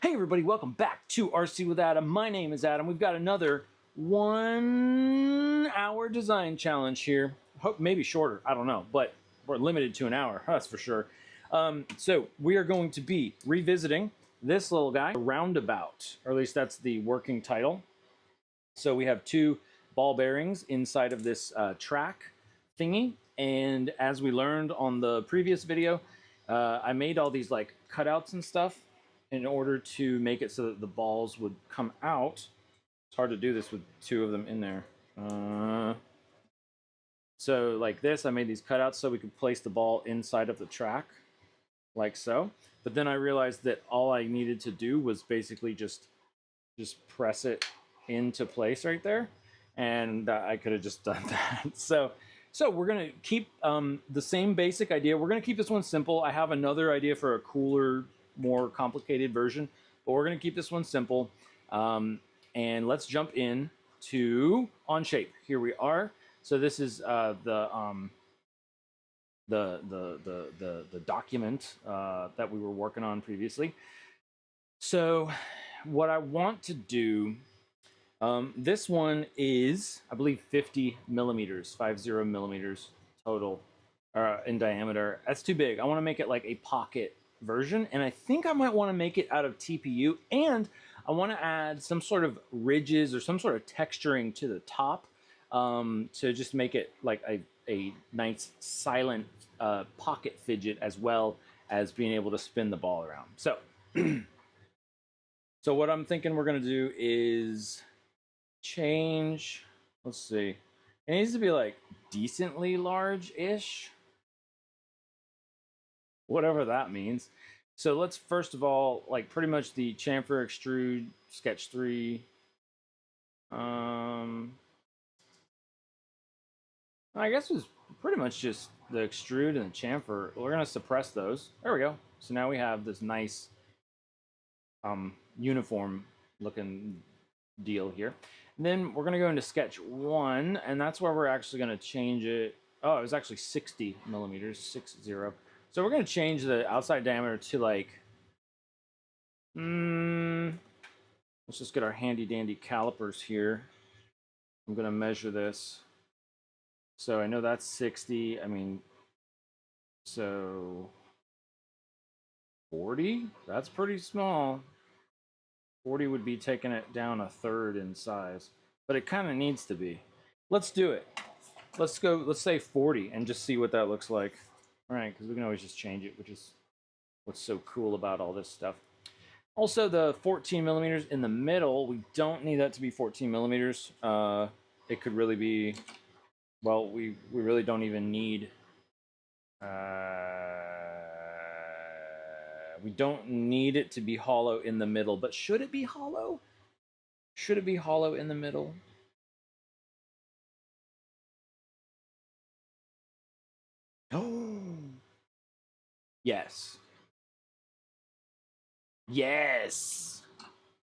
Hey everybody, welcome back to RC with Adam. My name is Adam. We've got another 1 hour design challenge here. Hope maybe shorter, I don't know, but we're limited to an hour, that's for sure. So we are going to be revisiting this little guy, Roundabout, or at least that's the working title. So we have two ball bearings inside of this track thingy, and as we learned on the previous video, I made all these like cutouts and stuff in order to make it so that the balls would come out. It's hard to do this with two of them in there. So like this, I made these cutouts so we could place the ball inside of the track, like so. But then I realized that all I needed to do was basically just press it into place right there, and I could have just done that. So we're gonna keep the same basic idea. We're gonna keep this one simple. I have another idea for a cooler, more complicated version, but we're gonna keep this one simple. And let's jump in to Onshape. Here we are. So this is the document that we were working on previously. So what I want to do, this one is, I believe, 50 millimeters, 50 millimeters total in diameter. That's too big. I want to make it like a pocket version, and I think I might want to make it out of TPU, and I want to add some sort of ridges or some sort of texturing to the top to just make it like a nice silent pocket fidget, as well as being able to spin the ball around. So so what I'm thinking we're going to do is change, let's see, it needs to be like decently large-ish, whatever that means. So let's first of all, like pretty much the chamfer, extrude, sketch 3. I guess it's pretty much just the extrude and the chamfer. We're going to suppress those. There we go. So now we have this nice uniform looking deal here. And then we're going to go into sketch 1, and that's where we're actually going to change it. Oh, it was actually 60 millimeters, 60. So we're going to change the outside diameter to like, let's just get our handy dandy calipers here. I'm going to measure this. So I know that's 60. I mean, so 40? That's pretty small. 40 would be taking it down a third in size, but it kind of needs to be. Let's do it. Let's go, let's say 40 and just see what that looks like. All right, because we can always just change it, which is what's so cool about all this stuff. Also, the 14 millimeters in the middle, we don't need that to be 14 millimeters. It could really be, well, we really don't even need, we don't need it to be hollow in the middle, but should it be hollow? Should it be hollow in the middle? Oh, yes. Yes.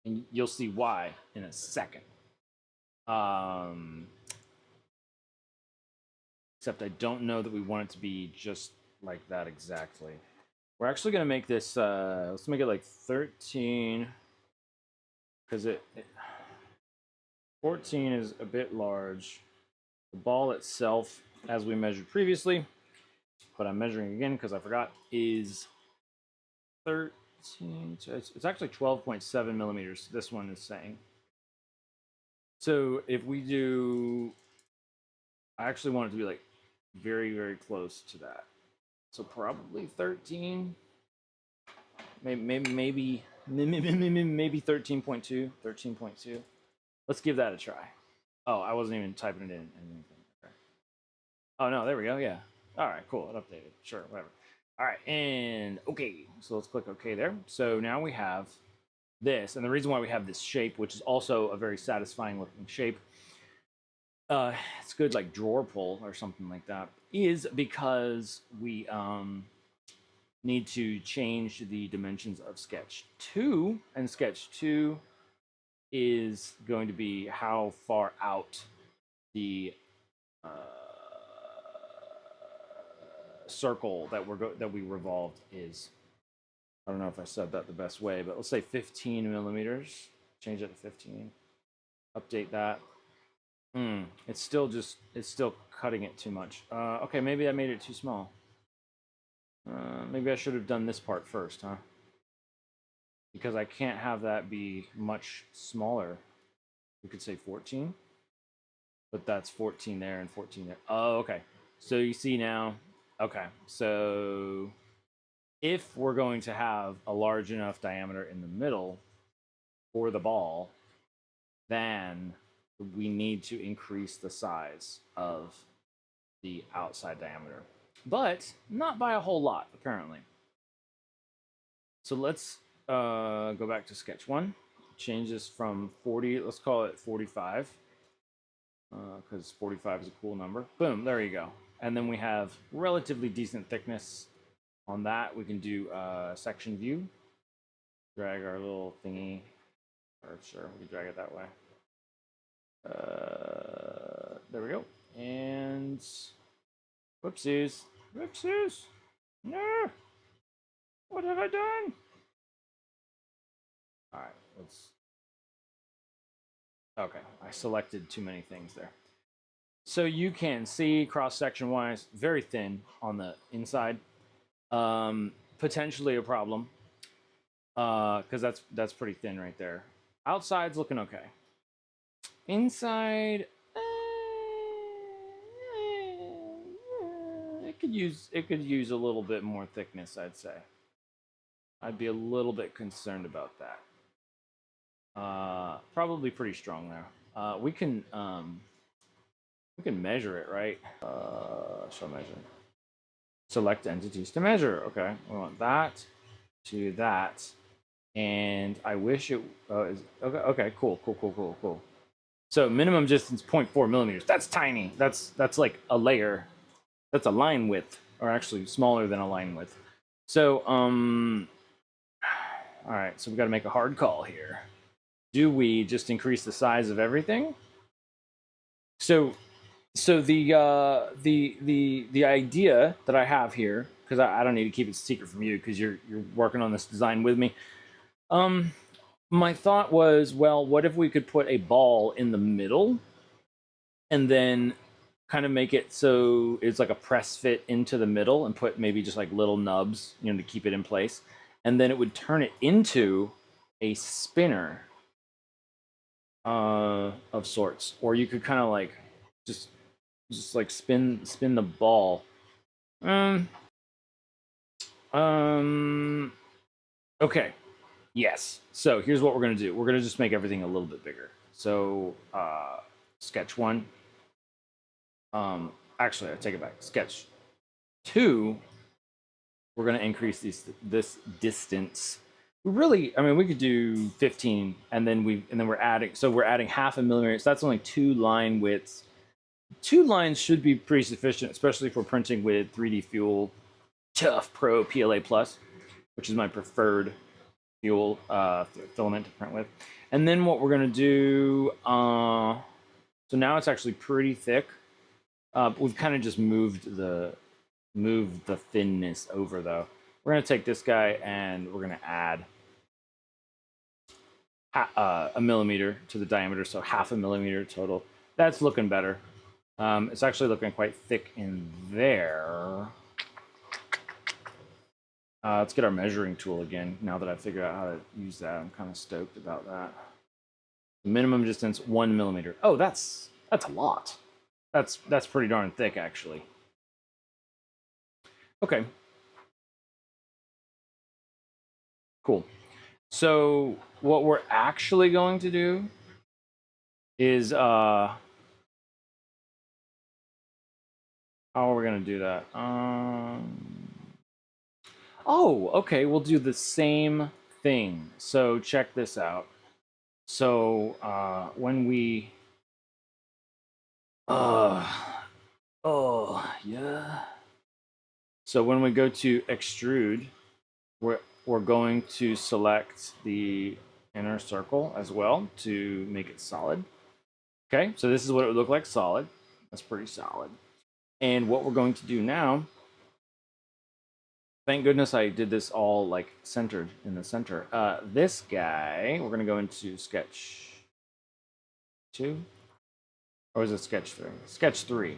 And you'll see why in a second. Except I don't know that we want it to be just like that exactly. We're actually going to make this, let's make it like 13, because 14 is a bit large. The ball itself, as we measured previously, but I'm measuring again because I forgot, is 13. It's actually 12.7 millimeters, this one is saying. So if we do, I actually want it to be like very, very close to that. So probably 13, maybe 13.2, 13.2. Let's give that a try. Oh, I wasn't even typing it in. Okay. Oh no, there we go. Yeah. All right, cool. It updated. Sure, whatever. All right, and okay. So let's click OK there. So now we have this, and the reason why we have this shape, which is also a very satisfying looking shape, it's good like drawer pull or something like that, is because we need to change the dimensions of sketch 2, and sketch 2 is going to be how far out the circle that we revolved is. I don't know if I said that the best way, but let's say 15 millimeters. Change it to 15. Update that. It's still cutting it too much. Okay, maybe I made it too small. Maybe I should have done this part first, huh? Because I can't have that be much smaller. We could say 14, but that's 14 there and 14 there. Oh, okay. So you see now, okay. So if we're going to have a large enough diameter in the middle for the ball, then we need to increase the size of the outside diameter, but not by a whole lot, apparently. So let's go back to sketch one. Change this from 40, let's call it 45, because 45 is a cool number. Boom, there you go. And then we have relatively decent thickness on that. We can do section view. Drag our little thingy, or sure, we can drag it that way. There we go. And whoopsies. Whoopsies. No. What have I done? All right, let's. Okay, I selected too many things there. So you can see cross-section wise, very thin on the inside. Potentially a problem, because that's pretty thin right there. Outside's looking okay. Inside, it could use a little bit more thickness, I'd say. I'd be a little bit concerned about that. Probably pretty strong there. We can measure it, right? Show measure. Select entities to measure. Okay, we want that to that, and I wish it is okay. Okay, cool. So minimum distance 0.4 millimeters. That's tiny. That's like a layer. That's a line width, or actually smaller than a line width. So all right. So we got to make a hard call here. Do we just increase the size of everything? So the idea that I have here, because I don't need to keep it secret from you, because you're working on this design with me. My thought was, well, what if we could put a ball in the middle, and then kind of make it so it's like a press fit into the middle, and put maybe just like little nubs, to keep it in place, and then it would turn it into a spinner of sorts, or you could kind of like just like spin the ball. Okay. Yes. So here's what we're gonna do. We're gonna just make everything a little bit bigger. So sketch one. Actually, I take it back. Sketch two. We're gonna increase this distance. We could do 15, and then we're adding. So we're adding half a millimeter. So that's only 2 line widths. 2 lines should be pretty sufficient, especially for printing with 3D Fuel Tough Pro PLA Plus, which is my preferred fuel filament to print with. And then what we're gonna do, so now it's actually pretty thick. We've kind of just moved the thinness over though. We're gonna take this guy and we're gonna add a millimeter to the diameter, so half a millimeter total. That's looking better. It's actually looking quite thick in there. Let's get our measuring tool again. Now that I figured out how to use that, I'm kind of stoked about that. Minimum distance 1 millimeter. Oh, that's a lot. That's pretty darn thick, actually. Okay. Cool. So what we're actually going to do is how are we going to do that? Oh, okay. We'll do the same thing. So check this out. So when we yeah. So when we go to extrude, we're going to select the inner circle as well to make it solid. Okay, so this is what it would look like solid. That's pretty solid. And what we're going to do now Thank goodness I did this all like centered in the center. This guy, we're gonna go into sketch 2, or is it sketch 3? Sketch 3.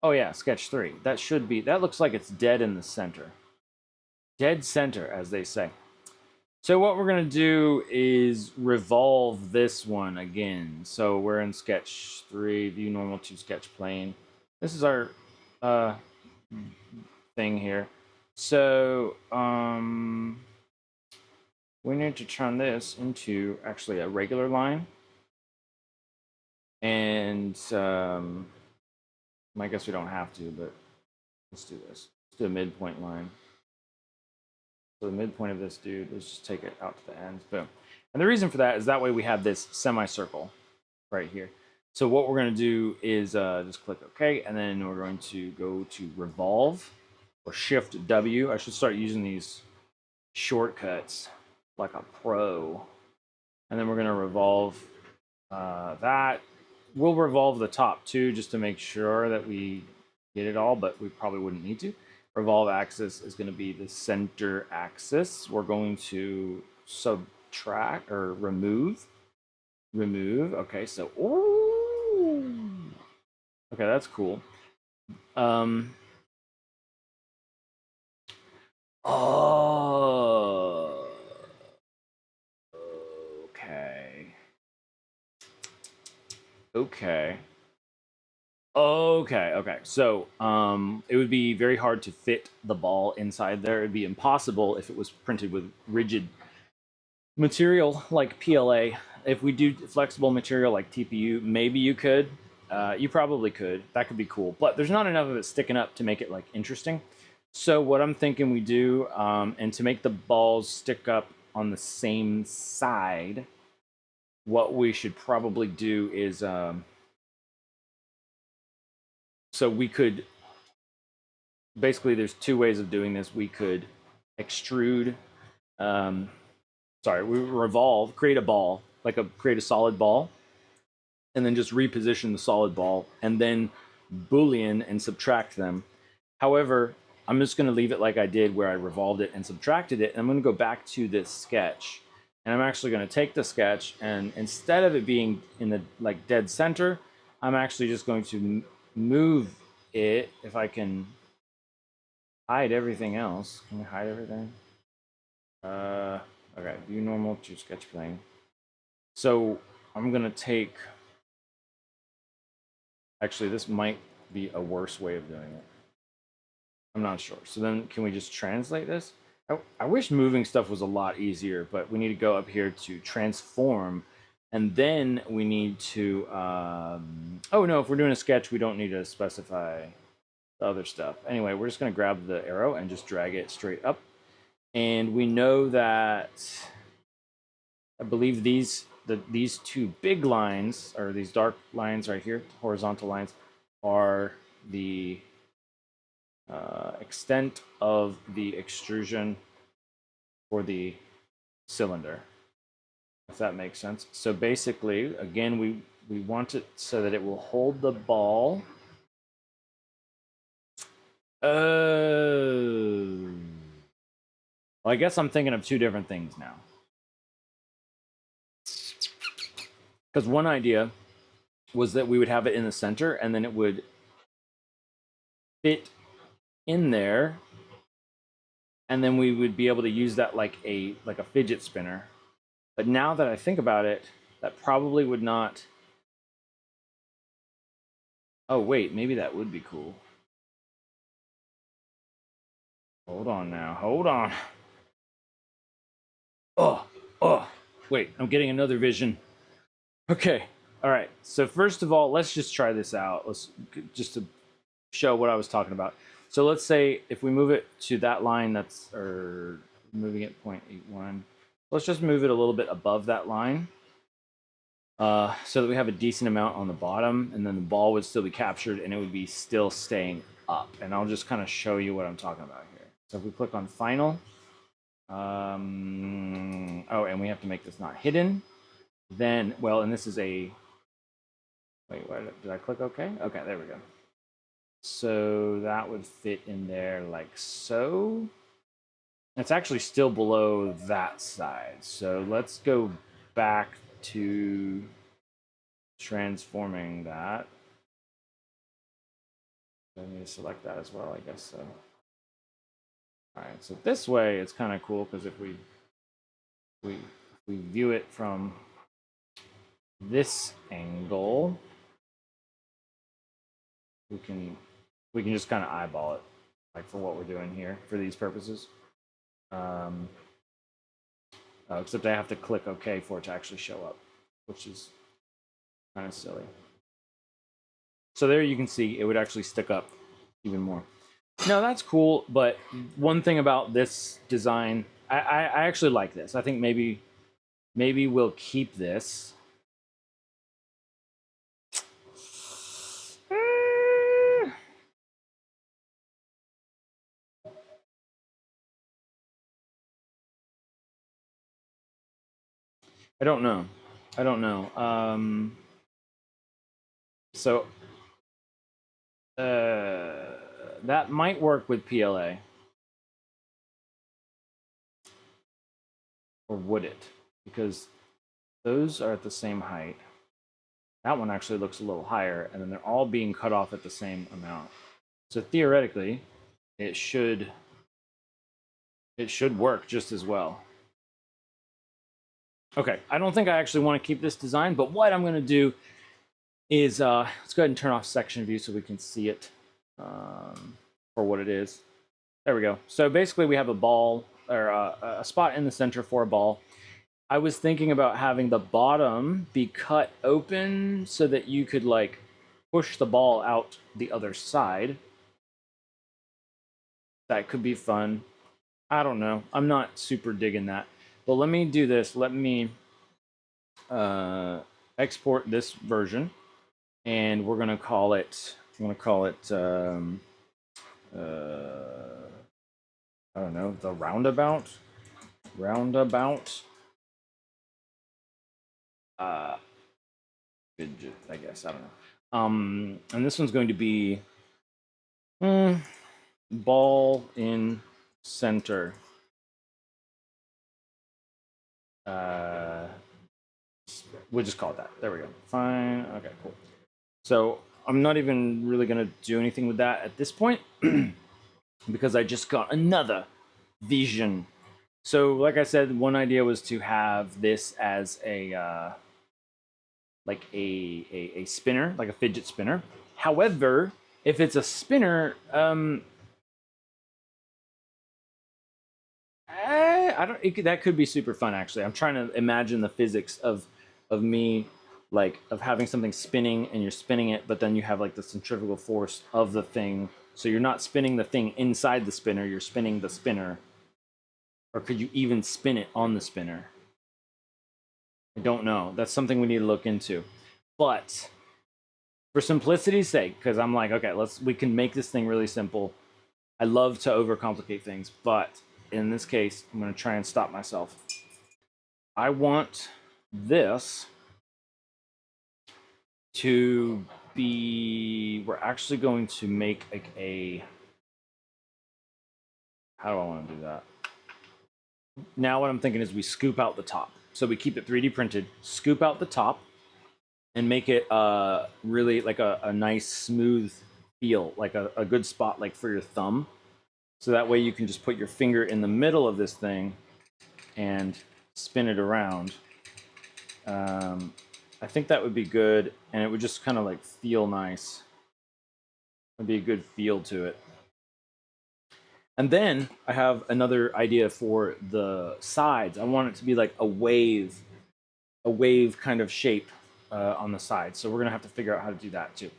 Oh yeah, sketch 3. That should be. That looks like it's dead in the center. Dead center, as they say. So what we're gonna do is revolve this one again. So we're in sketch 3, view normal to sketch plane. This is our thing here. So we need to turn this into actually a regular line. And I guess we don't have to, but let's do this. Let's do a midpoint line. So the midpoint of this dude, let's just take it out to the ends. Boom. And the reason for that is that way we have this semicircle right here. So what we're going to do is just click OK, and then we're going to go to revolve or Shift W. I should start using these shortcuts like a pro. And then we're going to revolve that. We'll revolve the top too, just to make sure that we get it all, but we probably wouldn't need to. Revolve axis is going to be the center axis. We're going to subtract or remove. Okay, so ooh. Okay, that's cool. Oh. Okay. Okay. Okay. So, it would be very hard to fit the ball inside there. It'd be impossible if it was printed with rigid material like PLA. If we do flexible material like TPU, maybe you could. You probably could. That could be cool. But there's not enough of it sticking up to make it like interesting. So what I'm thinking we do, and to make the balls stick up on the same side, what we should probably do is, so we could, basically there's two ways of doing this. We could extrude, we revolve, create a ball, create a solid ball, and then just reposition the solid ball, and then Boolean and subtract them. However, I'm just going to leave it like I did where I revolved it and subtracted it. And I'm going to go back to this sketch. And I'm actually going to take the sketch, and instead of it being in the like dead center, I'm actually just going to move it. If I can hide everything else. Can we hide everything? Okay, view normal to sketch plane. So I'm going to take, actually this might be a worse way of doing it. I'm not sure. So then can we just translate this? I wish moving stuff was a lot easier, but we need to go up here to transform, and then we need to, oh no, if we're doing a sketch, we don't need to specify the other stuff. Anyway, we're just gonna grab the arrow and just drag it straight up. And we know that, I believe these two big lines, or these dark lines right here, horizontal lines, are the extent of the extrusion for the cylinder, if that makes sense. So basically, again, we want it so that it will hold the ball. Oh. Well, I guess I'm thinking of two different things now. Because one idea was that we would have it in the center, and then it would fit in there, and then we would be able to use that like a fidget spinner. But now that I think about it, that probably would not. Oh wait, maybe that would be cool. Hold on now, hold on. Oh, wait, I'm getting another vision. Okay, all right. So first of all, let's just try this out. Let's just to show what I was talking about. So let's say if we move it to that line, that's, or moving it 0.81. Let's just move it a little bit above that line, so that we have a decent amount on the bottom, and then the ball would still be captured and it would be still staying up. And I'll just kind of show you what I'm talking about here. So if we click on final, oh, and we have to make this not hidden. Then, well, and this is a, wait, what, did I click OK? Okay, there we go. So that would fit in there like so. It's actually still below that side. So let's go back to transforming that. I need to select that as well, I guess so. All right, so this way it's kind of cool because if we view it from this angle, we can just kind of eyeball it, like for what we're doing here for these purposes. Except I have to click OK for it to actually show up, which is kind of silly. So there you can see it would actually stick up even more. No, that's cool, but one thing about this design, I actually like this. I think maybe we'll keep this. I don't know. I don't know. So that might work with PLA. Or would it? Because those are at the same height. That one actually looks a little higher, and then they're all being cut off at the same amount. So theoretically, it should work just as well. Okay, I don't think I actually want to keep this design, but what I'm going to do is let's go ahead and turn off section view so we can see it for what it is. There we go. So basically we have a ball, or a spot in the center for a ball. I was thinking about having the bottom be cut open so that you could like push the ball out the other side. That could be fun. I don't know. I'm not super digging that. But let me do this. Let me export this version, and we're gonna call it. I'm gonna call it. I don't know, the Roundabout. Fidget, I guess. I don't know. And this one's going to be ball in center. We'll just call it that. There we go. Fine. Okay, cool. So I'm not even really going to do anything with that at this point because I just got another vision. So like I said, one idea was to have this as a like a spinner, like a fidget spinner. However, if it's a spinner, I don't. That could be super fun. Actually, I'm trying to imagine the physics of me, like of having something spinning and you're spinning it, but then you have like the centrifugal force of the thing. So you're not spinning the thing inside the spinner. You're spinning the spinner. Or could you even spin it on the spinner? I don't know. That's something we need to look into. But for simplicity's sake, because I'm like, okay, we can make this thing really simple. I love to overcomplicate things, but in this case, I'm going to try and stop myself. I want this to be, we're actually going to make like a, how do I want to do that? Now what I'm thinking is we scoop out the top. So we keep it 3D printed, scoop out the top, and make it really like a nice smooth feel, like a good spot like for your thumb. So that way you can just put your finger in the middle of this thing and spin it around. I think that would be good, and it would just kind of like feel nice. It'd be a good feel to it. And then I have another idea for the sides. I want it to be like a wave kind of shape on the side. So we're gonna have to figure out how to do that too.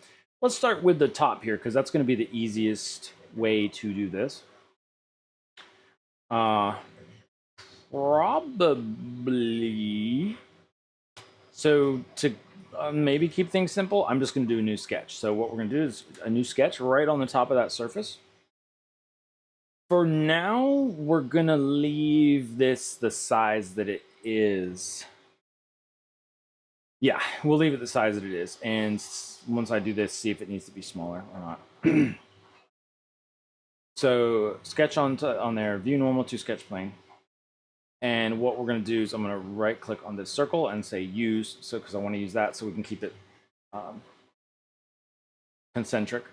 Let's start with the top here because that's gonna be the easiest way to do this. Probably. So to maybe keep things simple, I'm just gonna do a new sketch. So what we're gonna do is a new sketch right on the top of that surface. For now, we're gonna leave this the size that it is. Yeah, we'll leave it the size that it is. And once I do this, see if it needs to be smaller or not. So sketch on there, view normal to sketch plane. And what we're going to do is I'm going to right click on this circle and say use, so because I want to use that so we can keep it concentric.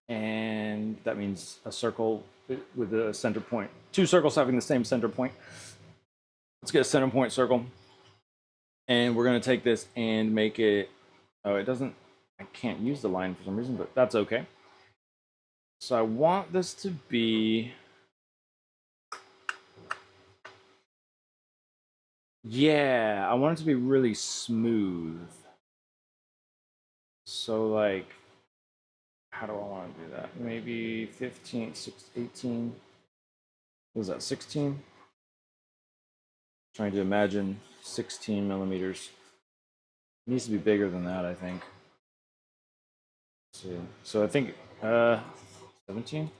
And that means a circle with a center point. Two circles having the same center point. Let's get a center point circle. And we're going to take this and make it, oh, it doesn't, I can't use the line for some reason, but that's okay. So I want this to be, yeah, I want it to be really smooth. So like, how do I want to do that? Maybe 15, 16, 18. What was that, 16? Trying to imagine 16 millimeters. It needs to be bigger than that, I think. Let's see. So I think 17?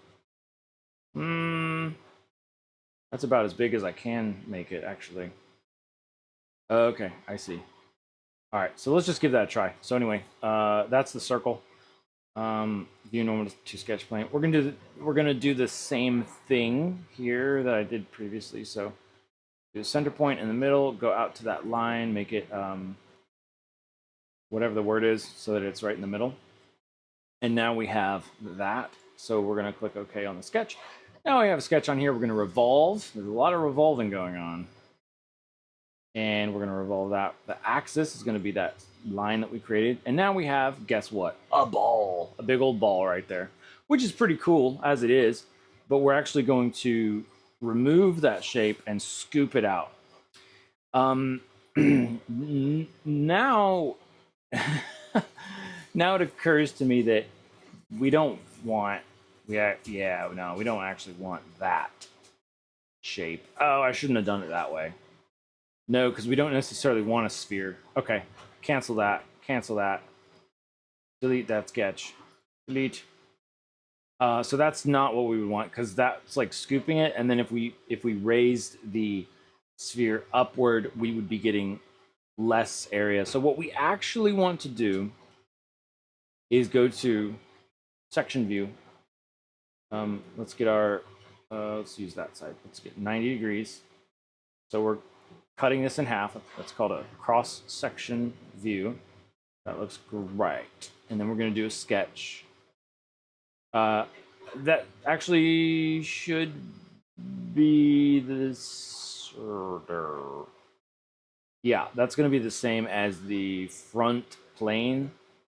That's about as big as I can make it, actually. Okay, I see. All right, so let's just give that a try. So anyway, that's the circle. View normal to sketch plane. We're gonna do the same thing here that I did previously. So do a center point in the middle, go out to that line, make it whatever the word is, so that it's right in the middle. And now we have that. So we're gonna click OK on the sketch. Now we have a sketch on here. We're gonna revolve. There's a lot of revolving going on. And we're going to revolve that. The axis is going to be that line that we created. And now we have, guess what? A ball. A big old ball right there, which is pretty cool as it is. But we're actually going to remove that shape and scoop it out. Now, now it occurs to me that we don't want, we don't actually want that shape. Oh, I shouldn't have done it that way. No, because we don't necessarily want a sphere. Okay, cancel that. Cancel that. Delete that sketch. Delete. So that's not what we would want, because that's like scooping it, and then if we raised the sphere upward, we would be getting less area. So what we actually want to do is go to section view. Let's get our let's use that side. Let's get 90 degrees. So we're cutting this in half. That's called a cross-section view. That looks great. And then we're going to do a sketch. That actually should be this. Yeah, that's going to be the same as the front plane.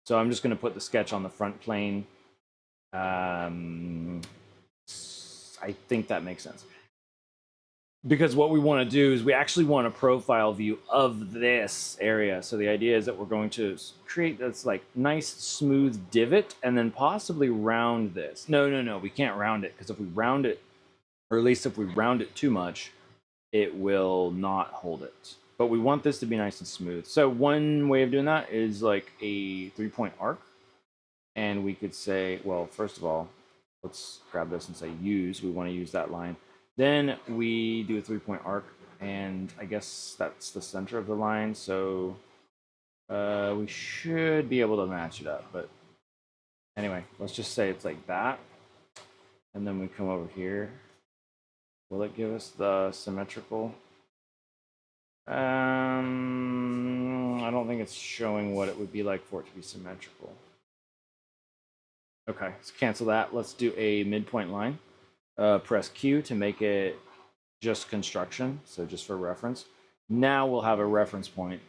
So I'm just going to put the sketch on the front plane. I think that makes sense. Because what we want to do is we actually want a profile view of this area. So the idea is that we're going to create this like nice smooth divot and then possibly round this. No, we can't round it, because if we round it, or at least if we round it too much, it will not hold it. But we want this to be nice and smooth. So one way of doing that is like a 3-point arc. And we could say, well, first of all, let's grab this and say use. We want to use that line. Then we do a 3-point arc, and I guess that's the center of the line, so we should be able to match it up. But anyway, let's just say it's like that. And then we come over here. Will it give us the symmetrical? I don't think it's showing what it would be like for it to be symmetrical. Okay, let's cancel that. Let's do a midpoint line. Press Q to make it just construction, so just for reference. Now we'll have a reference point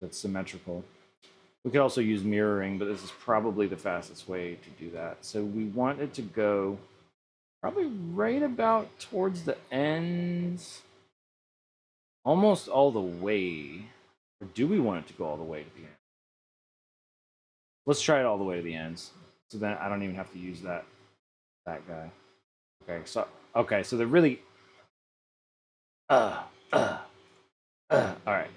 that's symmetrical. We could also use mirroring, but this is probably the fastest way to do that. So we want it to go probably right about towards the ends, almost all the way. Or do we want it to go all the way to the end? Let's try it all the way to the ends. So then I don't even have to use that guy. Okay, so they're really all right.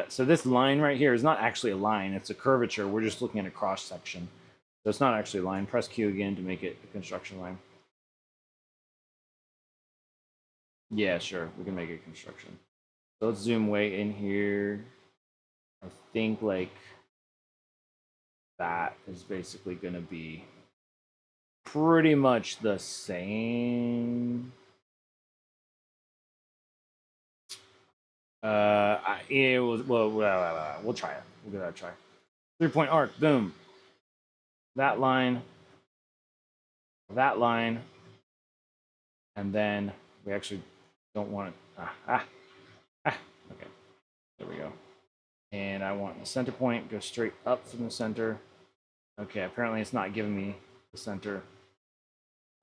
So this line right here is not actually a line, it's a curvature. We're just looking at a cross section. So it's not actually a line. Press Q again to make it a construction line. Yeah, sure, we can make it construction. So let's zoom way in here. I think like that is basically gonna be pretty much the same. It was well. We'll try it. We'll give that a try. 3-point arc. Boom. That line. That line. And then we actually don't want it. Okay. There we go. And I want the center point go straight up from the center. Okay. Apparently, it's not giving me the center.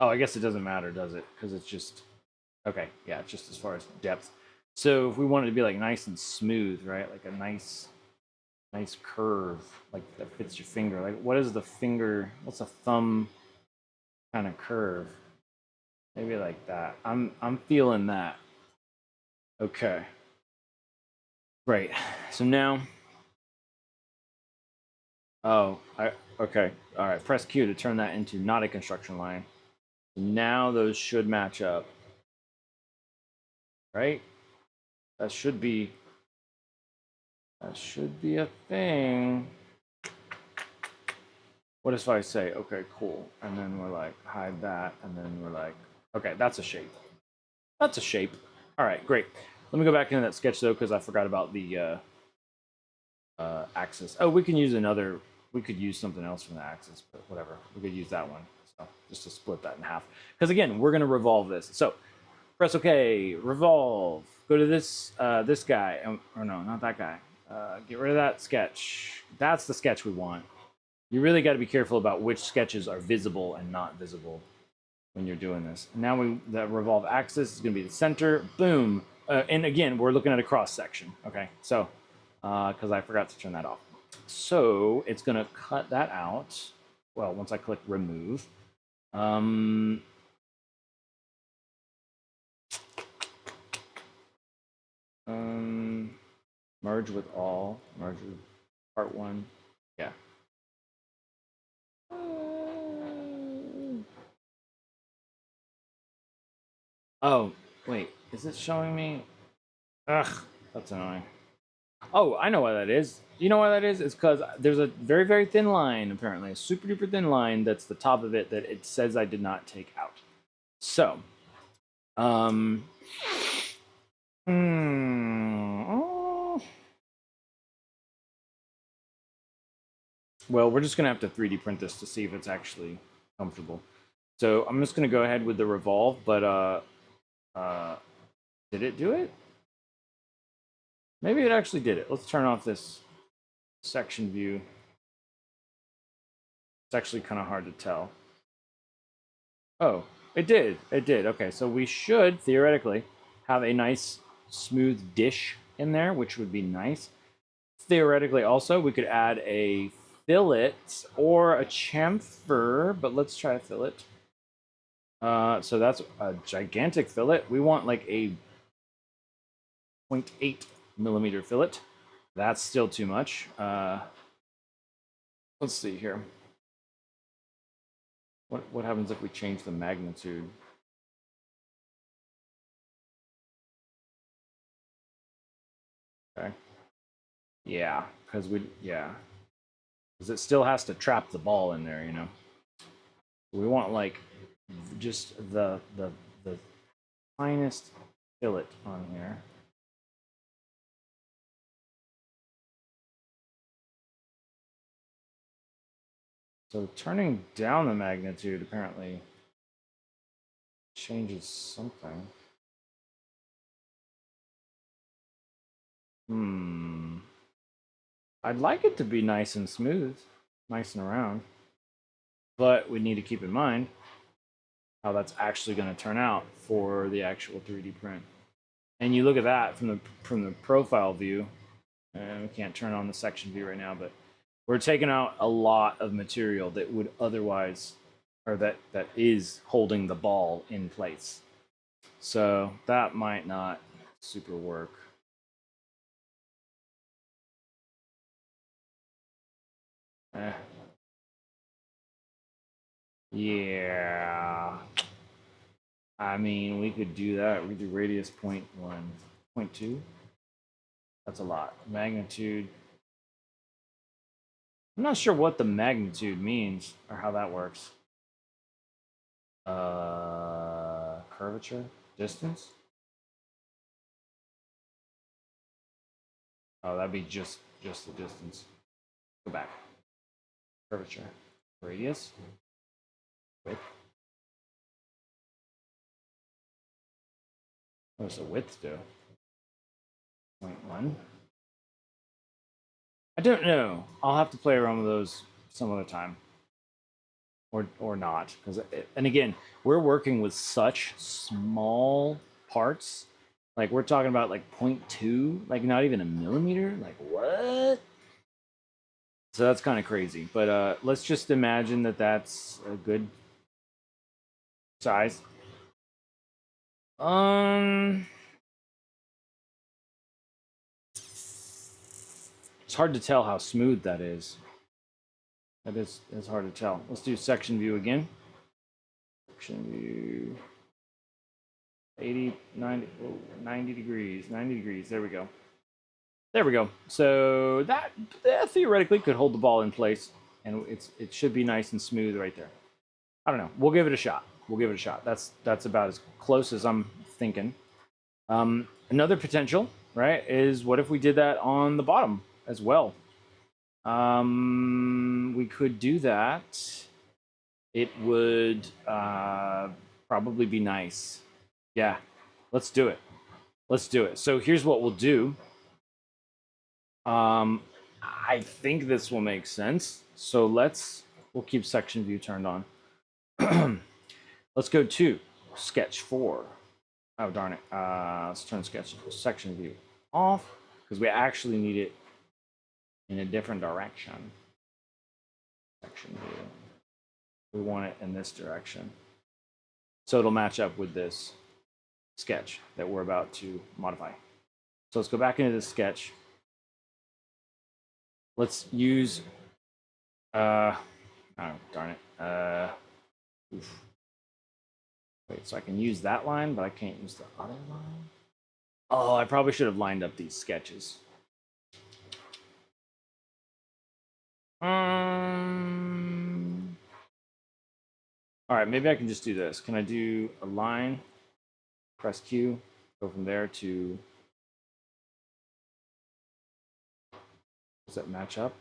Oh, I guess it doesn't matter, does it? Because it's just okay. Yeah, just as far as depth. So if we want it to be like nice and smooth, right? Like a nice curve, like that fits your finger. Like what is the finger? What's a thumb kind of curve? Maybe like that. I'm feeling that. Okay. Right. So now. Oh, okay. All right. Press Q to turn that into not a construction line. Now those should match up. Right? That should be a thing. What if I say, okay, cool, and then we're like, hide that, and then we're like, okay, that's a shape. That's a shape. All right, great. Let me go back into that sketch though, because I forgot about the axis. Oh, we can use another. We could use something else from the axis, but whatever. We could use that one. So just to split that in half. Because again, we're going to revolve this. So press OK. Revolve. Go to this this guy. Or no, not that guy. Get rid of that sketch. That's the sketch we want. You really got to be careful about which sketches are visible and not visible when you're doing this. And now the revolve axis is going to be the center. Boom. And again, we're looking at a cross section. Okay, so because I forgot to turn that off. So it's going to cut that out. Well, once I click remove. Merge with all. Merge with part one. Yeah. Oh, wait. Is it showing me? Ugh, that's annoying. Oh, I know why that is. You know why that is? It's because there's a very, very thin line, apparently. A super duper thin line that's the top of it that it says I did not take out. So, well, we're just going to have to 3D print this to see if it's actually comfortable. So I'm just going to go ahead with the revolve, but did it do it? Maybe it actually did it. Let's turn off this section view. It's actually kind of hard to tell. Oh, it did. It did. Okay, so we should theoretically have a nice smooth dish in there, which would be nice. Theoretically, also, we could add a fillet or a chamfer, but let's try a fillet. So that's a gigantic fillet. We want like a 0.8 millimeter fillet. That's still too much. Let's see here. What happens if we change the magnitude? Okay. Yeah, because because it still has to trap the ball in there, you know. We want like just the finest fillet on here. So turning down the magnitude apparently changes something. I'd like it to be nice and smooth, nice and round. But we need to keep in mind how that's actually going to turn out for the actual 3D print. And you look at that from the profile view, and we can't turn on the section view right now, but we're taking out a lot of material that would otherwise, or that is holding the ball in place. So that might not super work. Yeah. I mean, we could do that. We could do radius 0.1, 0.2. That's a lot. Magnitude. I'm not sure what the magnitude means or how that works. Curvature, distance. Oh, that'd be just the distance. Go back. Curvature, radius, width. What does the width do? 0.1. I don't know. I'll have to play around with those some other time, or not. Because and again, we're working with such small parts. Like we're talking about like 0.2, like not even a millimeter. Like what? So that's kind of crazy. But let's just imagine that that's a good size. It's hard to tell how smooth that is. It's hard to tell. Let's do section view again. Section view. 80, 90, 90 degrees, 90 degrees. There we go. There we go. So that theoretically could hold the ball in place, and it should be nice and smooth right there. I don't know. We'll give it a shot. We'll give it a shot. That's about as close as I'm thinking. Another potential, right, is what if we did that on the bottom as well? We could do that. It would probably be nice. Yeah, let's do it. Let's do it. So here's what we'll do. I think this will make sense. So we'll keep section view turned on. Let's go to sketch 4. Oh, darn it. Let's turn section view off because we actually need it in a different direction. Section view. We want it in this direction. So it'll match up with this sketch that we're about to modify. So let's go back into this sketch. Let's use, oh, darn it. Oof. Wait, so I can use that line, but I can't use the other line? Oh, I probably should have lined up these sketches. All right, maybe I can just do this. Can I do a line, press Q, go from there to, does that match up?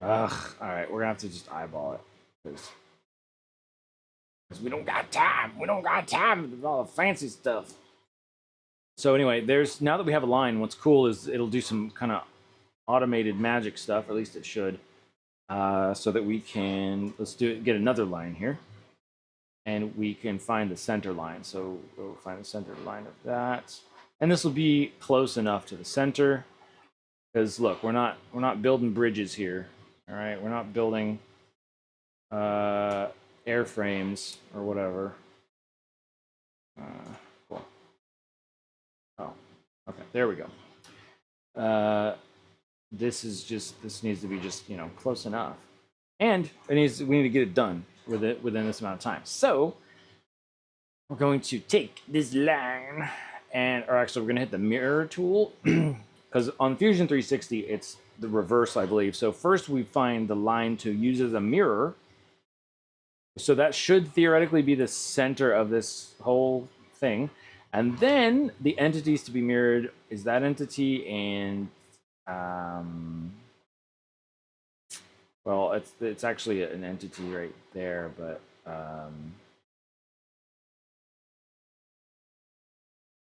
Ugh, all right, we're gonna have to just eyeball it because we don't got time. We don't got time with all the fancy stuff. So anyway, now that we have a line, what's cool is it'll do some kind of automated magic stuff, or at least it should, so that we can, get another line here, and we can find the center line. So we'll find the center line of that, and this will be close enough to the center, because look, we're not building bridges here. All right, we're not building airframes or whatever. Cool. Oh, okay, there we go. This needs to be just, close enough, and we need to get it done within this amount of time. So we're going to take this line, or actually we're going to hit the mirror tool, because on Fusion 360 it's the reverse, I believe. So first we find the line to use as a mirror. So that should theoretically be the center of this whole thing. And then the entities to be mirrored is that entity and, well, it's actually an entity right there, but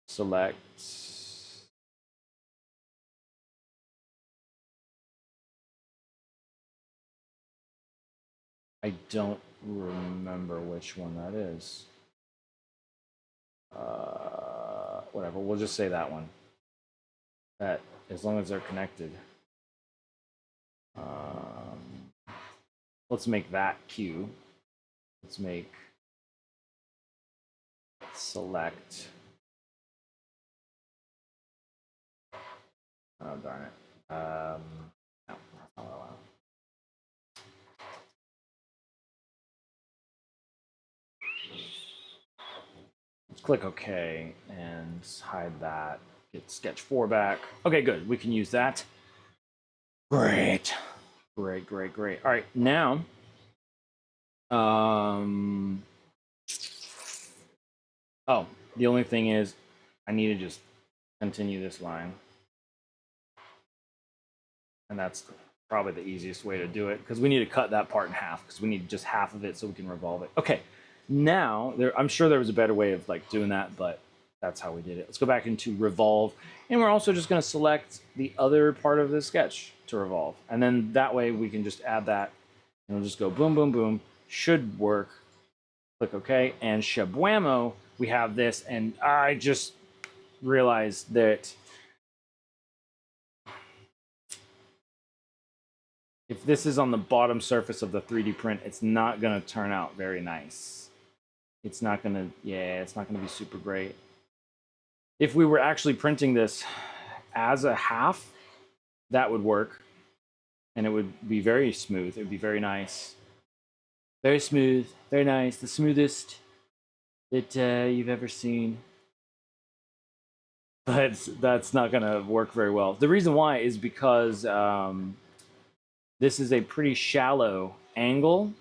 select. I don't remember which one that is. Whatever, we'll just say that one. That, as long as they're connected. Let's make that Q. Let's make select. Oh, darn it. No, that's not what I want. Let's click OK and hide that. Get sketch 4 back. Okay, good. We can use that. Great. Great. All right, now, Oh, the only thing is I need to just continue this line. And that's probably the easiest way to do it because we need to cut that part in half because we need just half of it so we can revolve it. Okay, now I'm sure there was a better way of like doing that, but that's how we did it. Let's go back into revolve, and we're also just going to select the other part of the sketch to revolve, and then that way we can just add that, and we'll just go boom, boom, boom. Should work. Click OK, and shabuamo, we have this, and I just realized that if this is on the bottom surface of the 3D print, it's not going to turn out very nice. It's not going to, yeah, it's not going to be super great. If we were actually printing this as a half, that would work. And it would be very smooth. It would be very nice. Very smooth, very nice. The smoothest that you've ever seen. But that's not going to work very well. The reason why is because this is a pretty shallow angle.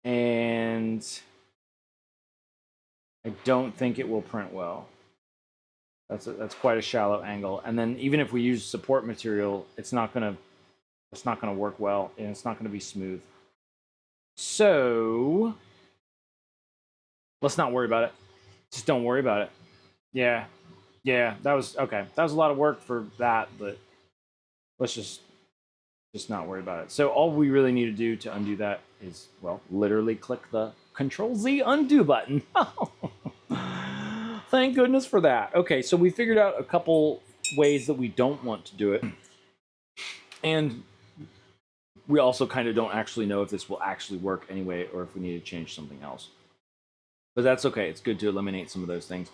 And I don't think it will print well. That's quite a shallow angle. And then even if we use support material, it's not gonna work well, and it's not gonna be smooth. So let's not worry about it. Just don't worry about it. Yeah, that was okay. That was a lot of work for that, but let's just not worry about it. So all we really need to do to undo that is, well, literally click the Control-Z undo button. Thank goodness for that. Okay, so we figured out a couple ways that we don't want to do it. And we also kind of don't actually know if this will actually work anyway or if we need to change something else. But that's okay. It's good to eliminate some of those things.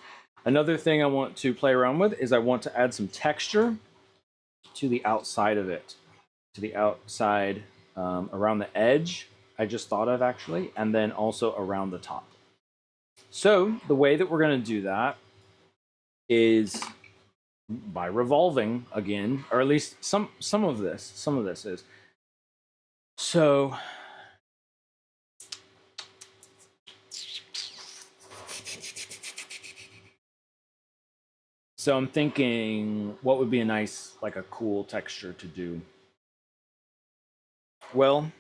Another thing I want to play around with is I want to add some texture to the outside of it. To the outside around the edge, I just thought of actually, and then also around the top. So the way that we're going to do that is by revolving again, or at least some of this is. So I'm thinking what would be a nice, like a cool texture to do. Well,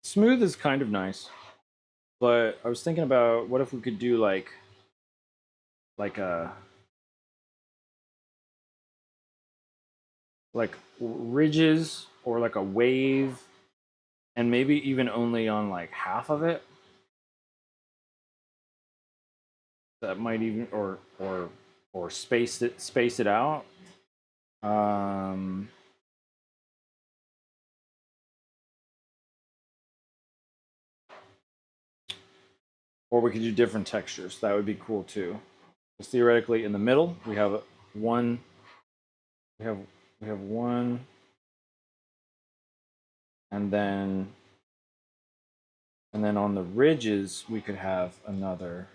smooth is kind of nice, but I was thinking about what if we could do like a like ridges or like a wave, and maybe even only on like half of it. That might even or space it out. Or we could do different textures. That would be cool too. Because theoretically, in the middle, we have one. We have one, and then on the ridges we could have another.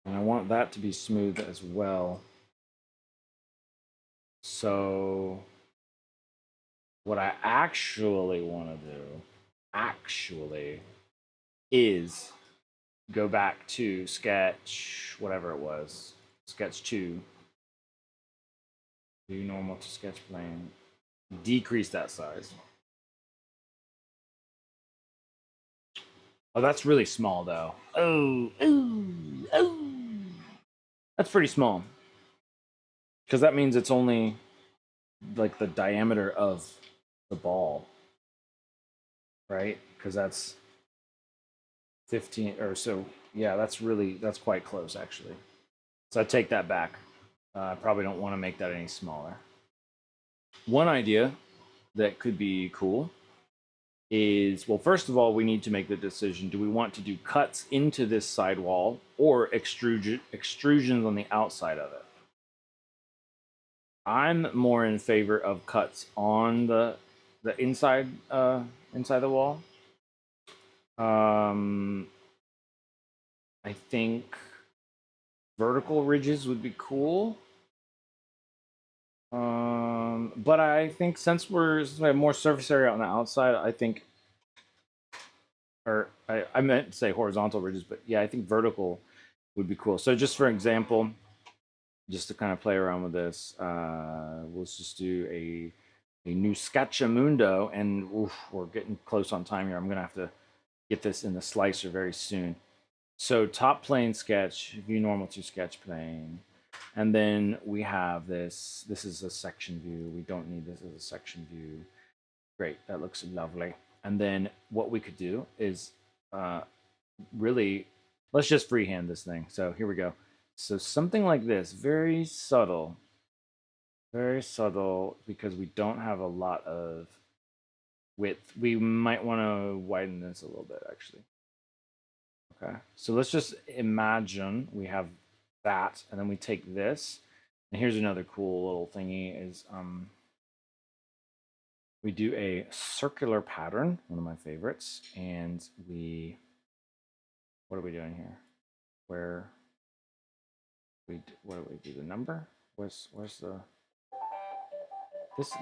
And I want that to be smooth as well. So what I actually want to do is go back to sketch, whatever it was, sketch 2, do normal to sketch plane, decrease that size. Oh, that's really small though. Oh. That's pretty small. Because that means it's only like the diameter of the ball, right? Because that's 15 or so. Yeah, that's quite close actually. So I take that back. I probably don't want to make that any smaller. One idea that could be cool is, well, first of all, we need to make the decision. Do we want to do cuts into this sidewall or extrusions on the outside of it? I'm more in favor of cuts on the inside inside the wall. I think vertical ridges would be cool. But I think since we have more surface area on the outside, I think, or I meant to say horizontal ridges, but yeah, I think vertical would be cool. So just for example, just to kind of play around with this, let's just do a new Sketchamundo, and oof, we're getting close on time here. I'm gonna have to get this in the slicer very soon. So top plane sketch, view normal to sketch plane. And then we have this. This is a section view. We don't need this as a section view. Great, that looks lovely. And then what we could do is really, let's just freehand this thing. So here we go. So something like this, very subtle, because we don't have a lot of width. We might want to widen this a little bit, actually. Okay, so let's just imagine we have that, and then we take this, and here's another cool little thingy is we do a circular pattern, one of my favorites, and what are we doing here? What do we do? The number? Where's the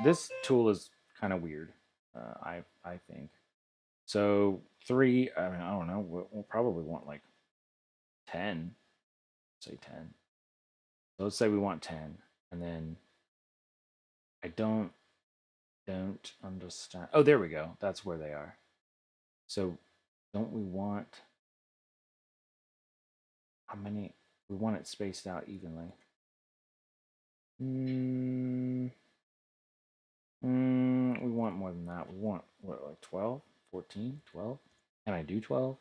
this tool is kind of weird. I think so. 3. I mean, I don't know. We'll probably want like 10. Say 10. So let's say we want 10, and then I don't understand. Oh, there we go. That's where they are. So don't we want how many? We want it spaced out evenly. We want more than that. We want what, like 12, 14, 12? Can I do 12?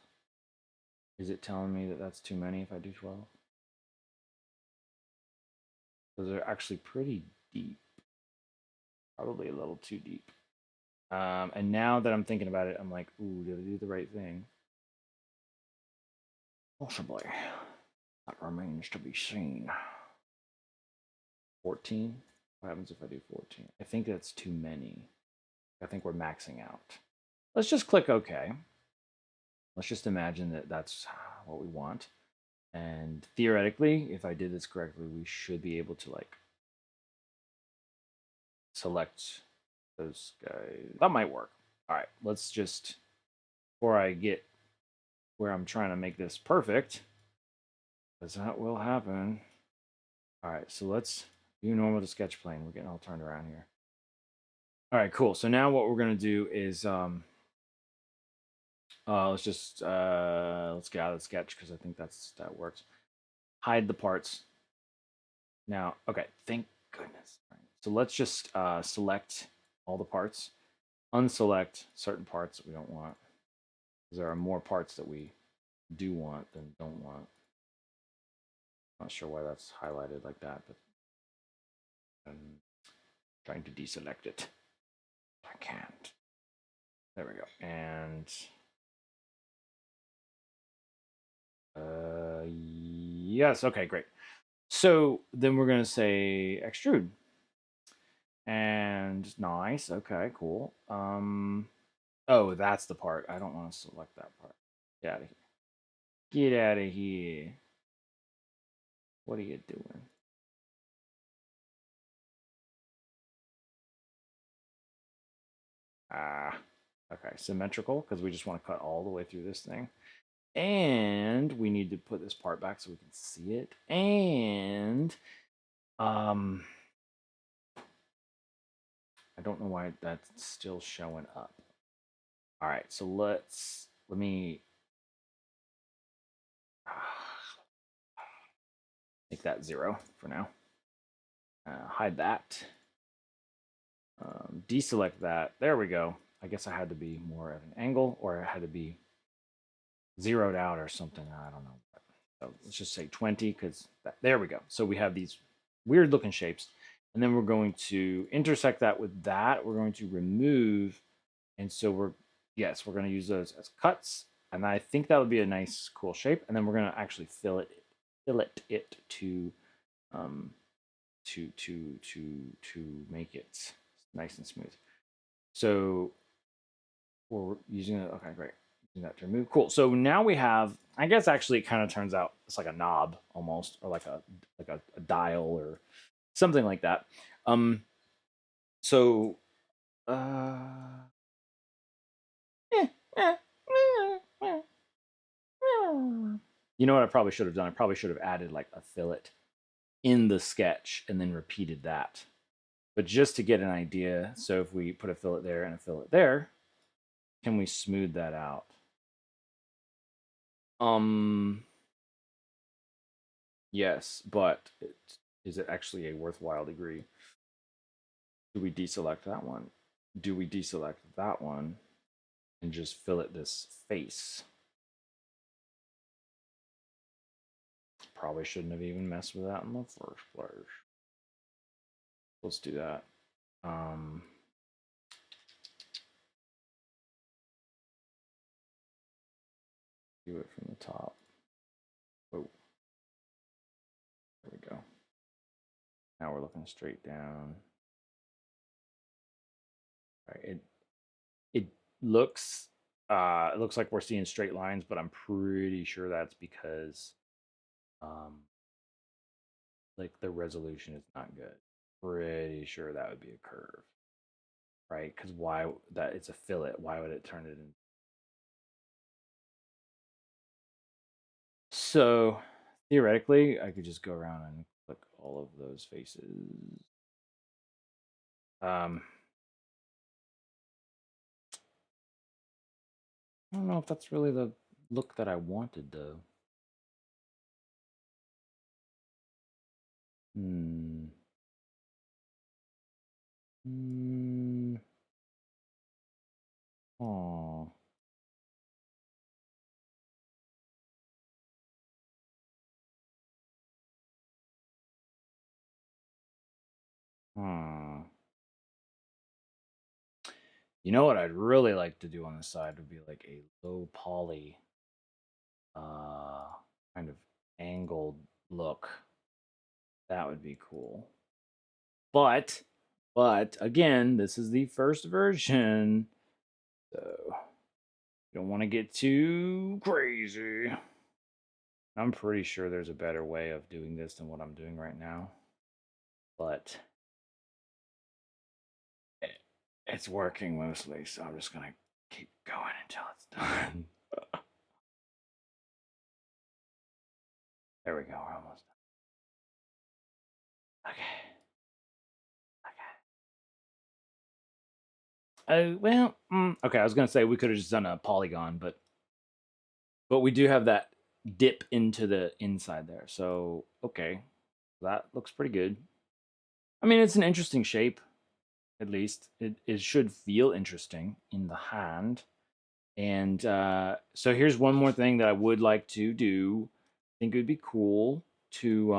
Is it telling me that that's too many if I do 12? Those are actually pretty deep. Probably a little too deep. And now that I'm thinking about it, I'm like, ooh, did I do the right thing? Possibly. That remains to be seen. 14? What happens if I do 14? I think that's too many. I think we're maxing out. Let's just click OK. Let's just imagine that that's what we want. And theoretically, if I did this correctly, we should be able to like select those guys. That might work. All right, let's just, before I get where I'm trying to make this perfect, because that will happen. All right, so let's do normal to sketch plane. We're getting all turned around here. All right, cool. So now what we're gonna do is let's just let's get out of the sketch because I think that works. Hide the parts. Now, okay, thank goodness. Right. So let's just select all the parts, unselect certain parts that we don't want, because there are more parts that we do want than don't want. Not sure why that's highlighted like that, but I'm trying to deselect it. I can't. There we go. And yes, okay, great. So then we're gonna say extrude. And nice, okay, cool. Oh, that's the part. I don't want to select that part. Get out of here. Get out of here. What are you doing? Okay, symmetrical, because we just want to cut all the way through this thing. And we need to put this part back so we can see it. And I don't know why that's still showing up. All right, so let me make that 0 for now. Hide that. Deselect that. There we go. I guess I had to be more at an angle, or it had to be zeroed out or something. I don't know. So let's just say 20, because there we go. So we have these weird looking shapes. And then we're going to intersect that with that. We're going to remove. And so we're going to use those as cuts. And I think that would be a nice, cool shape. And then we're going to actually fillet it to make it nice and smooth. So we're using it. Okay, great. Using that to remove. Cool. So now we have, I guess actually it kind of turns out it's like a knob almost, or like a dial or something like that. So, eh, eh, you know what I probably should have done? I probably should have added like a fillet in the sketch and then repeated that. But just to get an idea, so if we put a fillet there and a fillet there, can we smooth that out? Yes, but is it actually a worthwhile degree? Do we deselect that one? Do we deselect that one and just fillet this face? Probably shouldn't have even messed with that in the first place. Let's do that. Do it from the top. Oh, there we go. Now we're looking straight down. All right, it looks like we're seeing straight lines, but I'm pretty sure that's because like the resolution is not good. Pretty sure that would be a curve, right? Because why that it's a fillet? Why would it turn it in? So theoretically, I could just go around and click all of those faces. I don't know if that's really the look that I wanted, though. Hmm. Hmm. Oh. Hmm. You know what I'd really like to do on the side would be like a low poly, uh, kind of angled look. That would be cool. But again, this is the first version, so you don't want to get too crazy. I'm pretty sure there's a better way of doing this than what I'm doing right now, but it's working mostly, so I'm just gonna keep going until it's done. There we go. We're almost done. Okay. Okay. Well, okay. I was gonna say we could have just done a polygon, but we do have that dip into the inside there. So okay, that looks pretty good. I mean, it's an interesting shape. At least it should feel interesting in the hand. And so here's one more thing that I would like to do. I think it would be cool to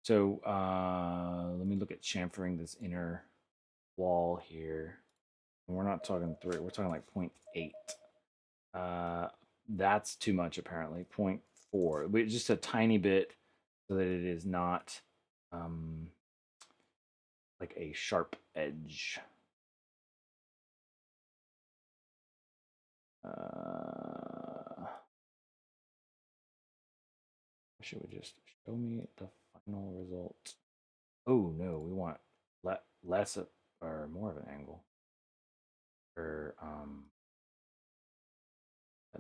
let me look at chamfering this inner wall here. And we're not talking 3, we're talking like 0.8. That's too much apparently. 0.4. Just a tiny bit so that it is not like a sharp edge. Should we just show me the final result? Oh no, we want less or more of an angle. Or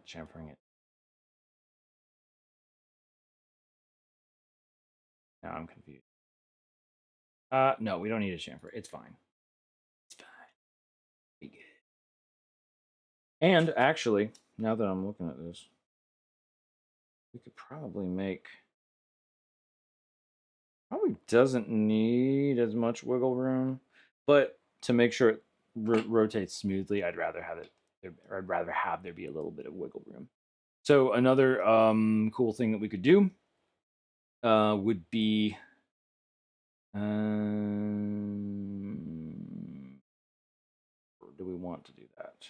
chamfering it. Now I'm confused. No, we don't need a chamfer. It's fine. It's fine. Be good. And actually, now that I'm looking at this, we could probably make. Probably doesn't need as much wiggle room, but to make sure it rotates smoothly, I'd rather have it. I'd rather have there be a little bit of wiggle room. So another cool thing that we could do would be do we want to do that?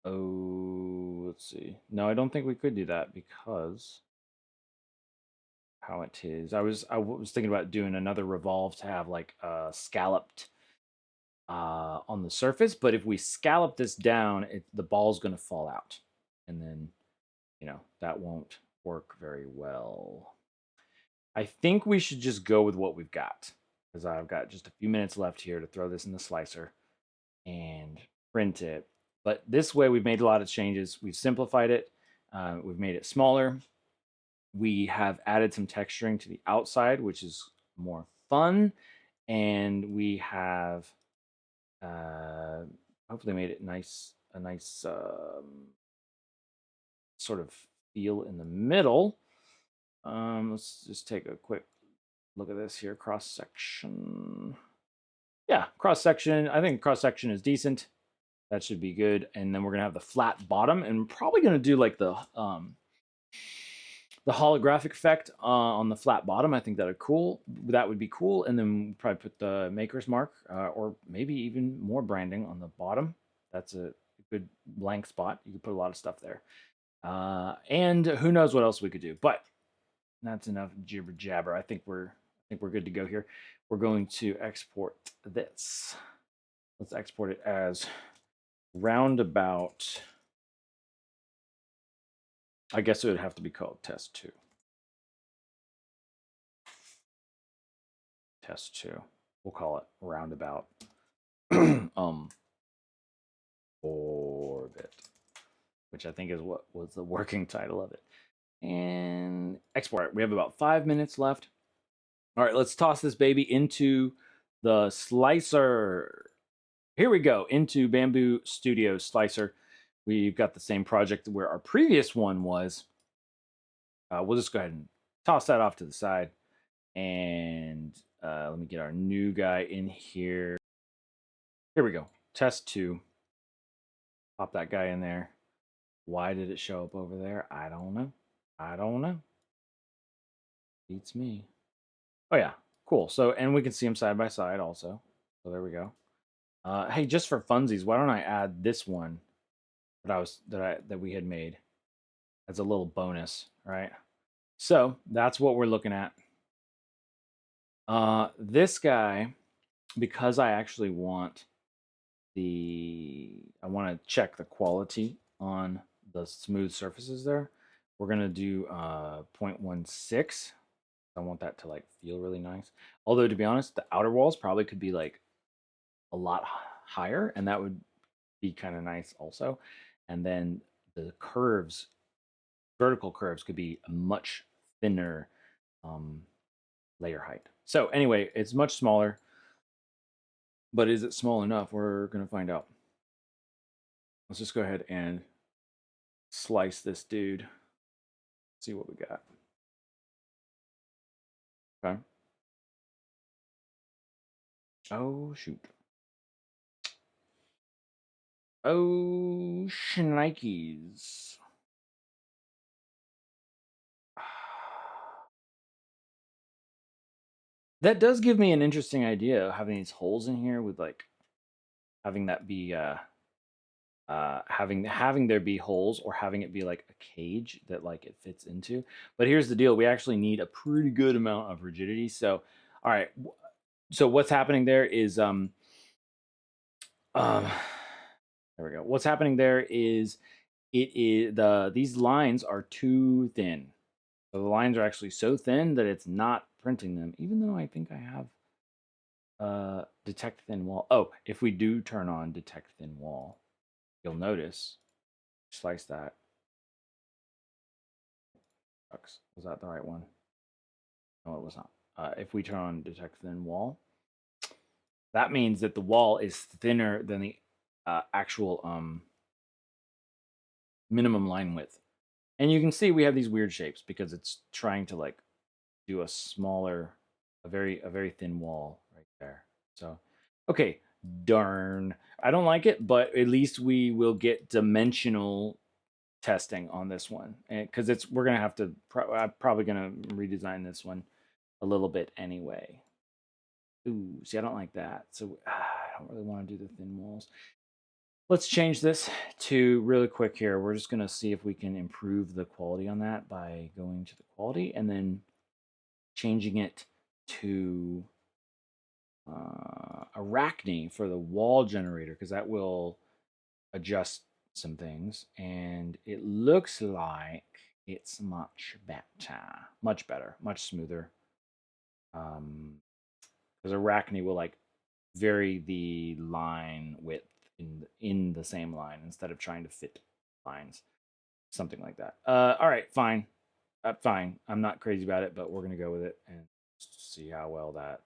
Oh, let's see. No, I don't think we could do that because how it is. I was thinking about doing another revolve to have like scalloped on the surface, but if we scallop this down, the ball's going to fall out, and then that won't work very well. I think we should just go with what we've got, because I've got just a few minutes left here to throw this in the slicer and print it. But this way, we've made a lot of changes. We've simplified it. We've made it smaller. We have added some texturing to the outside, which is more fun. And we have hopefully made it a nice sort of feel in the middle. Let's just take a quick look at this here. Cross section. Yeah, cross section. I think cross section is decent. That should be good. And then we're gonna have the flat bottom, and probably gonna do like the holographic effect on the flat bottom. I think that would be cool. And then probably put the maker's mark, or maybe even more branding on the bottom. That's a good blank spot. You could put a lot of stuff there. And who knows what else we could do, but that's enough jibber jabber. I think we're good to go here. We're going to export this. Let's export it as Roundabout. I guess it would have to be called test 2. Test 2. We'll call it Roundabout. Orbit, which I think is what was the working title of it. And export. We have about 5 minutes left. All right, let's toss this baby into the slicer. Here we go, into Bamboo Studio Slicer. We've got the same project where our previous one was. We'll just go ahead and toss that off to the side. And let me get our new guy in here. Here we go, test 2. Pop that guy in there. Why did it show up over there? I don't know. Beats me. Oh yeah, cool. So, and we can see them side by side also. So there we go. Hey, just for funsies, why don't I add this one that we had made as a little bonus, right? So that's what we're looking at. This guy, because I actually want I want to check the quality on the smooth surfaces there. We're gonna do 0.16. I want that to like feel really nice. Although to be honest, the outer walls probably could be like a lot higher, and that would be kind of nice also. And then the curves, vertical curves, could be a much thinner layer height. So anyway, it's much smaller, but is it small enough? We're gonna find out. Let's just go ahead and slice this dude. See what we got. Okay. Oh shoot. Oh shnikes. That does give me an interesting idea, having these holes in here with like having that be having there be holes, or having it be like a cage that like it fits into. But here's the deal, we actually need a pretty good amount of rigidity. So all right, so what's happening there is there we go. What's happening there is these lines are too thin. So the lines are actually so thin that it's not printing them, even though I think I have detect thin wall. Oh, if we do turn on detect thin wall, you'll notice, slice that. Was that the right one? No, it was not. If we turn on detect thin wall, that means that the wall is thinner than the actual minimum line width. And you can see we have these weird shapes because it's trying to like do a very thin wall right there. So, okay, darn. I don't like it, but at least we will get dimensional testing on this one, because we're gonna have to. I'm probably gonna redesign this one a little bit anyway. Ooh, see, I don't like that. So I don't really want to do the thin walls. Let's change this to really quick here. We're just gonna see if we can improve the quality on that by going to the quality and then changing it to Arachne for the wall generator, because that will adjust some things, and it looks like it's much better, much smoother. Because Arachne will like vary the line width in the same line instead of trying to fit lines, something like that. All right, fine, fine. I'm not crazy about it, but we're gonna go with it and see how well that.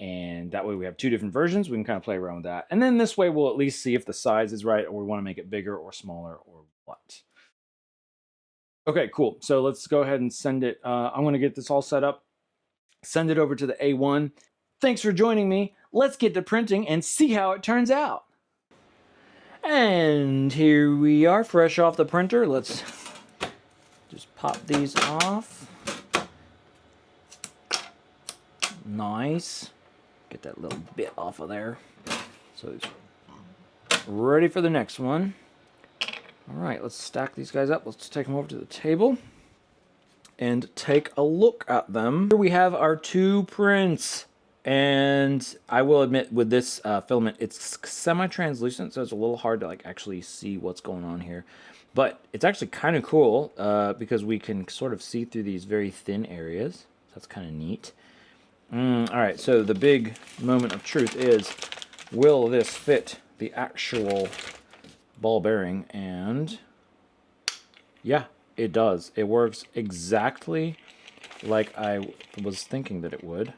And that way we have two different versions. We can kind of play around with that, and then this way we'll at least see if the size is right, or we want to make it bigger or smaller or what. Okay, cool. So let's go ahead and send it. I'm going to get this all set up, send it over to the A1. Thanks for joining me. Let's get to printing and see how it turns out. And here we are, fresh off the printer. Let's just pop these off. Nice. Get that little bit off of there. So it's ready for the next one. All right, let's stack these guys up. Let's take them over to the table and take a look at them. Here we have our two prints. And I will admit, with this filament, it's semi-translucent, so it's a little hard to like actually see what's going on here. But it's actually kind of cool because we can sort of see through these very thin areas. So that's kind of neat. All right, so the big moment of truth is, will this fit the actual ball bearing? And yeah, it does. It works exactly like I was thinking that it would.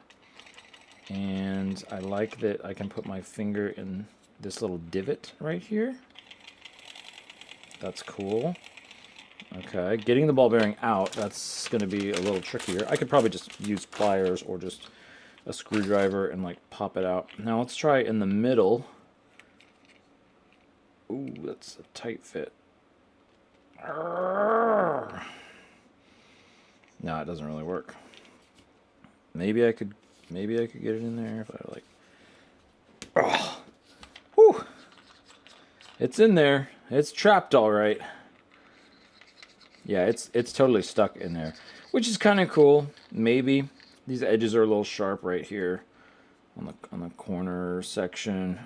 And I like that I can put my finger in this little divot right here. That's cool. Okay, getting the ball bearing out, that's going to be a little trickier. I could probably just use pliers or just a screwdriver and like pop it out. Now let's try in the middle. Ooh, that's a tight fit. No, it doesn't really work. Maybe I could get it in there if I like. Oh, whew. It's in there. It's trapped all right. Yeah, it's totally stuck in there, which is kind of cool. Maybe these edges are a little sharp right here on the corner section.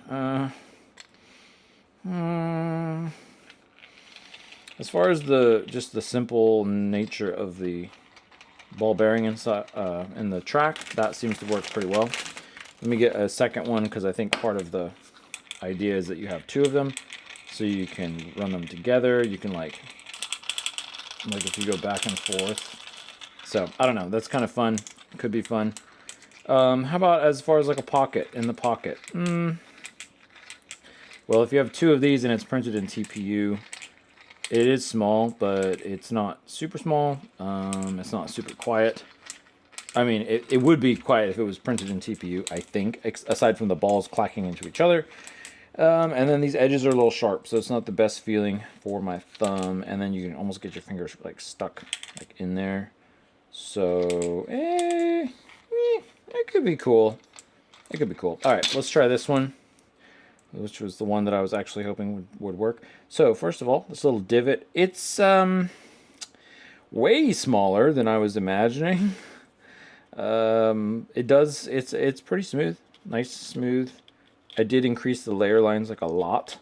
As far as just the simple nature of the ball bearing inside in the track, that seems to work pretty well. Let me get a second one because I think part of the idea is that you have two of them, so you can run them together. You can like if you go back and forth. So I don't know. That's kind of fun. Could be fun. How about as far as like a pocket in the pocket? Well, if you have two of these and it's printed in TPU, it is small, but it's not super small. It's not super quiet. I mean, it would be quiet if it was printed in TPU, I think, aside from the balls clacking into each other. And then these edges are a little sharp, so it's not the best feeling for my thumb. And then you can almost get your fingers like stuck like in there. So, it could be cool. It could be cool. All right, let's try this one, which was the one that I was actually hoping would work. So first of all, this little divot, it's way smaller than I was imagining. It's pretty smooth, nice smooth. I did increase the layer lines like a lot,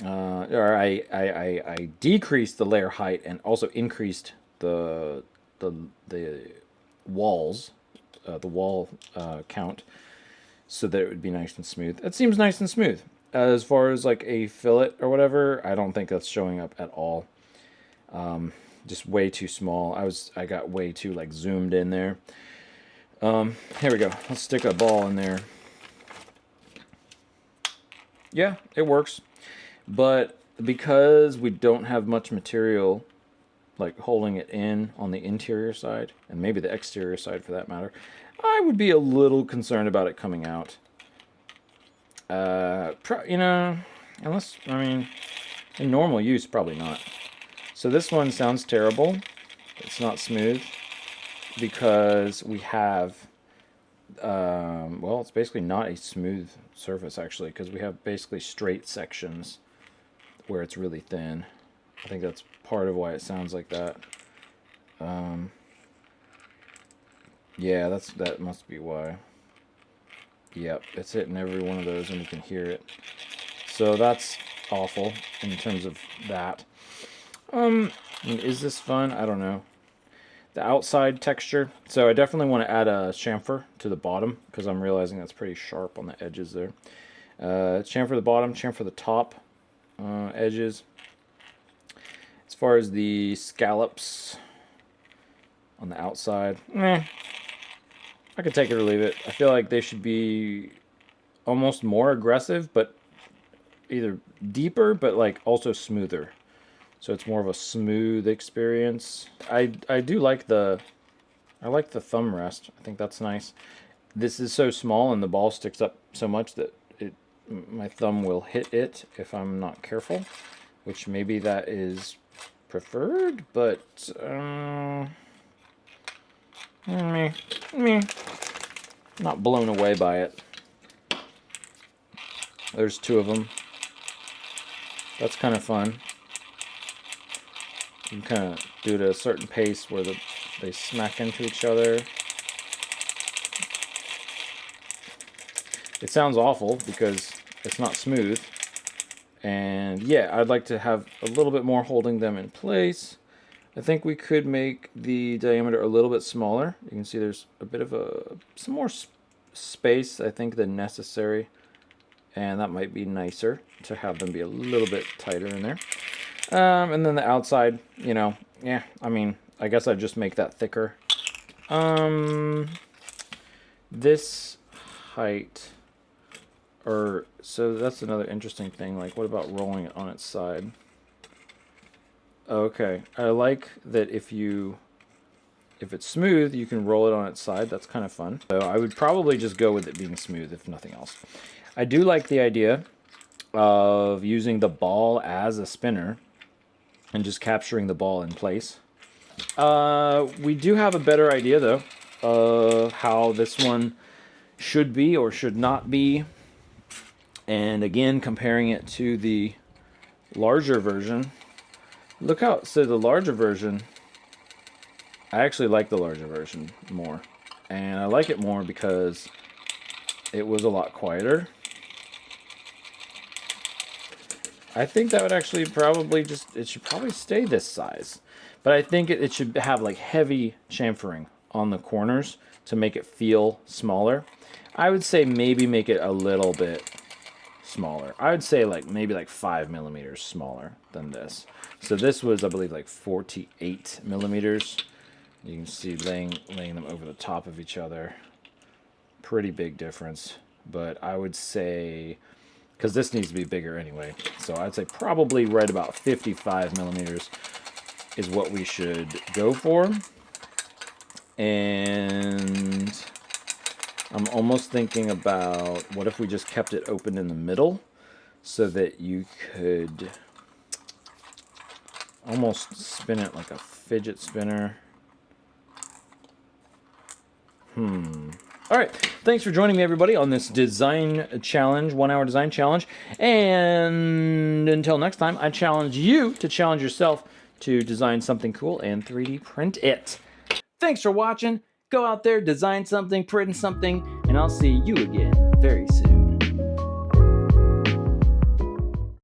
or I decreased the layer height and also increased the walls, the wall count, so that it would be nice and smooth. It seems nice and smooth. As far as like a fillet or whatever, I don't think that's showing up at all. Just way too small. I got way too like zoomed in there. Here we go. Let's stick a ball in there. Yeah, it works. But because we don't have much material like holding it in on the interior side, and maybe the exterior side for that matter, I would be a little concerned about it coming out. You know, unless, I mean, in normal use, probably not. So this one sounds terrible. It's not smooth because we have, well, it's basically not a smooth surface actually, because we have basically straight sections where it's really thin. I think that's part of why it sounds like that. Yeah, that must be why. Yep, it's hitting every one of those and you can hear it. So that's awful in terms of that. Is this fun? I don't know. the outside texture. So I definitely want to add a chamfer to the bottom because I'm realizing that's pretty sharp on the edges there. Chamfer the bottom, chamfer the top edges. As far as the scallops on the outside, I could take it or leave it. I feel like they should be almost more aggressive, but either deeper, but like also smoother. So it's more of a smooth experience. I do like the thumb rest. I think that's nice. This is so small and the ball sticks up so much that my thumb will hit it if I'm not careful, which maybe that is preferred, but not blown away by it. There's 2 of them. That's kind of fun. You can kind of do it at a certain pace where they smack into each other. It sounds awful because it's not smooth. And yeah, I'd like to have a little bit more holding them in place. I think we could make the diameter a little bit smaller. You can see there's a bit of some more space, I think, than necessary. And that might be nicer to have them be a little bit tighter in there. And then the outside, you know, yeah, I mean, I guess I'd just make that thicker. This height, so that's another interesting thing. Like, what about rolling it on its side? Okay, I like that if it's smooth, you can roll it on its side. That's kind of fun. So I would probably just go with it being smooth, if nothing else. I do like the idea of using the ball as a spinner and just capturing the ball in place. We do have a better idea, though, of how this one should be or should not be. And again, comparing it to the larger version. Look how, so the larger version, I actually like the larger version more. And I like it more because it was a lot quieter. I think that would actually probably it should probably stay this size. But I think it should have like heavy chamfering on the corners to make it feel smaller. I would say maybe make it a little bit smaller. I would say like maybe like 5 millimeters smaller than this. So this was, I believe, like 48 millimeters. You can see laying them over the top of each other. Pretty big difference. But I would say, because this needs to be bigger anyway, so I'd say probably right about 55 millimeters is what we should go for. And I'm almost thinking about what if we just kept it open in the middle so that you could almost spin it like a fidget spinner. All right, thanks for joining me, everybody, on this design challenge, 1 hour design challenge. And until next time, I challenge you to challenge yourself to design something cool and 3D print it. Thanks for watching. Go out there, design something, print something, and I'll see you again very soon.